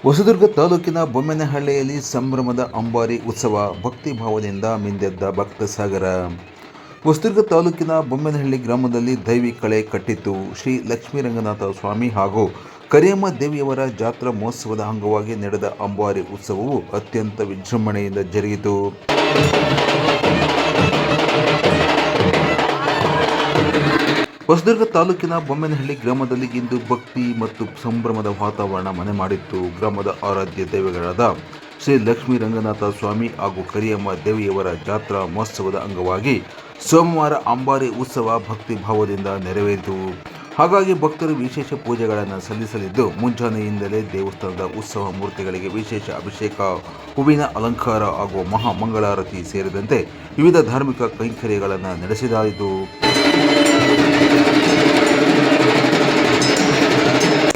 ಹೊಸದುರ್ಗ ತಾಲೂಕಿನ ಬೊಮ್ಮೇನಹಳ್ಳಿಯಲ್ಲಿ ಸಂಭ್ರಮದ ಅಂಬಾರಿ ಉತ್ಸವ ಭಕ್ತಿ ಭಾವದಿಂದ ಮಿಂದೆದ್ದ ಭಕ್ತ ಸಾಗರ. ಹೊಸದುರ್ಗ ತಾಲೂಕಿನ ಬೊಮ್ಮೇನಹಳ್ಳಿ ಗ್ರಾಮದಲ್ಲಿ ದೈವಿ ಕಳೆ ಕಟ್ಟಿತ್ತು. ಶ್ರೀ ಲಕ್ಷ್ಮೀರಂಗನಾಥ ಸ್ವಾಮಿ ಹಾಗೂ ಕರಿಯಮ್ಮ ದೇವಿಯವರ ಜಾತ್ರಾ ಮಹೋತ್ಸವದ ಅಂಗವಾಗಿ ನಡೆದ ಅಂಬಾರಿ ಉತ್ಸವವು ಅತ್ಯಂತ ವಿಜೃಂಭಣೆಯಿಂದ ಜರುಗಿತು. ಹೊಸದುರ್ಗ ತಾಲೂಕಿನ ಬೊಮ್ಮೇನಹಳ್ಳಿ ಗ್ರಾಮದಲ್ಲಿ ಇಂದು ಭಕ್ತಿ ಮತ್ತು ಸಂಭ್ರಮದ ವಾತಾವರಣ ಮನೆ ಮಾಡಿತ್ತು. ಗ್ರಾಮದ ಆರಾಧ್ಯ ದೈವಗಳಾದ ಶ್ರೀ ಲಕ್ಷ್ಮೀರಂಗನಾಥ ಸ್ವಾಮಿ ಹಾಗೂ ಕರಿಯಮ್ಮ ದೇವಿಯವರ ಜಾತ್ರಾ ಮಹೋತ್ಸವದ ಅಂಗವಾಗಿ ಸೋಮವಾರ ಅಂಬಾರಿ ಉತ್ಸವ ಭಕ್ತಿ ಭಾವದಿಂದ ನೆರವೇರಿತು. ಹಾಗಾಗಿ ಭಕ್ತರು ವಿಶೇಷ ಪೂಜೆಗಳನ್ನು ಸಲ್ಲಿಸಲಿದ್ದು, ಮುಂಜಾನೆಯಿಂದಲೇ ದೇವಸ್ಥಾನದ ಉತ್ಸವ ಮೂರ್ತಿಗಳಿಗೆ ವಿಶೇಷ ಅಭಿಷೇಕ, ಹೂವಿನ ಅಲಂಕಾರ ಹಾಗೂ ಮಹಾ ಮಂಗಳಾರತಿ ಸೇರಿದಂತೆ ವಿವಿಧ ಧಾರ್ಮಿಕ ಕೈಂಕರ್ಯಗಳನ್ನು ನಡೆಸಲಾಯಿತು.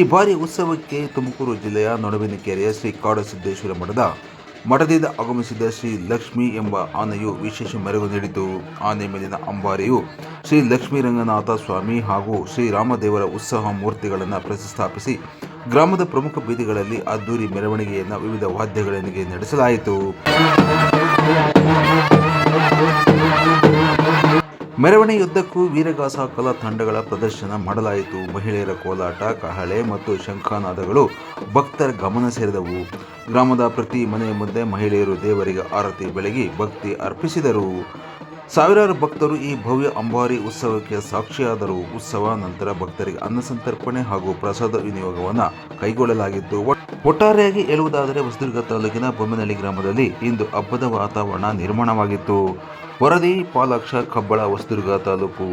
ಈ ಬಾರಿ ಉತ್ಸವಕ್ಕೆ ತುಮಕೂರು ಜಿಲ್ಲೆಯ ನೊಣವಿನಕೆರೆಯ ಶ್ರೀ ಕಾಡಸಿದ್ದೇಶ್ವರ ಮಠದಿಂದ ಆಗಮಿಸಿದ ಶ್ರೀ ಲಕ್ಷ್ಮಿ ಎಂಬ ಆನೆಯು ವಿಶೇಷ ಮೆರಗು ನೀಡಿತು. ಆನೆ ಮೇಲಿನ ಅಂಬಾರಿಯು ಶ್ರೀ ಲಕ್ಷ್ಮೀರಂಗನಾಥ ಸ್ವಾಮಿ ಹಾಗೂ ಶ್ರೀರಾಮದೇವರ ಉತ್ಸವ ಮೂರ್ತಿಗಳನ್ನು ಪ್ರತಿಷ್ಠಾಪಿಸಿ ಗ್ರಾಮದ ಪ್ರಮುಖ ಬೀದಿಗಳಲ್ಲಿ ಅದ್ದೂರಿ ಮೆರವಣಿಗೆಯನ್ನು ವಿವಿಧ ವಾದ್ಯಗಳೊಂದಿಗೆ ನಡೆಸಲಾಯಿತು. ಮೆರವಣಿಗೆಯುದ್ದಕ್ಕೂ ವೀರಗಾಸ ಕಲಾ ತಂಡಗಳ ಪ್ರದರ್ಶನ ಮಾಡಲಾಯಿತು. ಮಹಿಳೆಯರ ಕೋಲಾಟ, ಕಹಳೆ ಮತ್ತು ಶಂಖನಾದಗಳು ಭಕ್ತರ ಗಮನ ಸೆಳೆದವು. ಗ್ರಾಮದ ಪ್ರತಿ ಮನೆಯ ಮುಂದೆ ಮಹಿಳೆಯರು ದೇವರಿಗೆ ಆರತಿ ಬೆಳಗಿ ಭಕ್ತಿ ಅರ್ಪಿಸಿದರು. ಸಾವಿರಾರು ಭಕ್ತರು ಈ ಭವ್ಯ ಅಂಬಾರಿ ಉತ್ಸವಕ್ಕೆ ಸಾಕ್ಷಿಯಾದರು. ಉತ್ಸವ ನಂತರ ಭಕ್ತರಿಗೆ ಅನ್ನ ಸಂತರ್ಪಣೆ ಹಾಗೂ ಪ್ರಸಾದ ವಿನಿಯೋಗವನ್ನು ಕೈಗೊಳ್ಳಲಾಗಿತ್ತು. ಒಟ್ಟಾರೆಯಾಗಿ ಹೇಳುವುದಾದರೆ ಹೊಸದುರ್ಗ ತಾಲೂಕಿನ ಬೊಮ್ಮೇನಹಳ್ಳಿ ಗ್ರಾಮದಲ್ಲಿ ಇಂದು ಹಬ್ಬದ ವಾತಾವರಣ ನಿರ್ಮಾಣವಾಗಿತ್ತು. ವರದಿ ಪಾಲಾಕ್ಷ, ಕಬ್ಬಳ, ಹೊಸದುರ್ಗ ತಾಲೂಕು.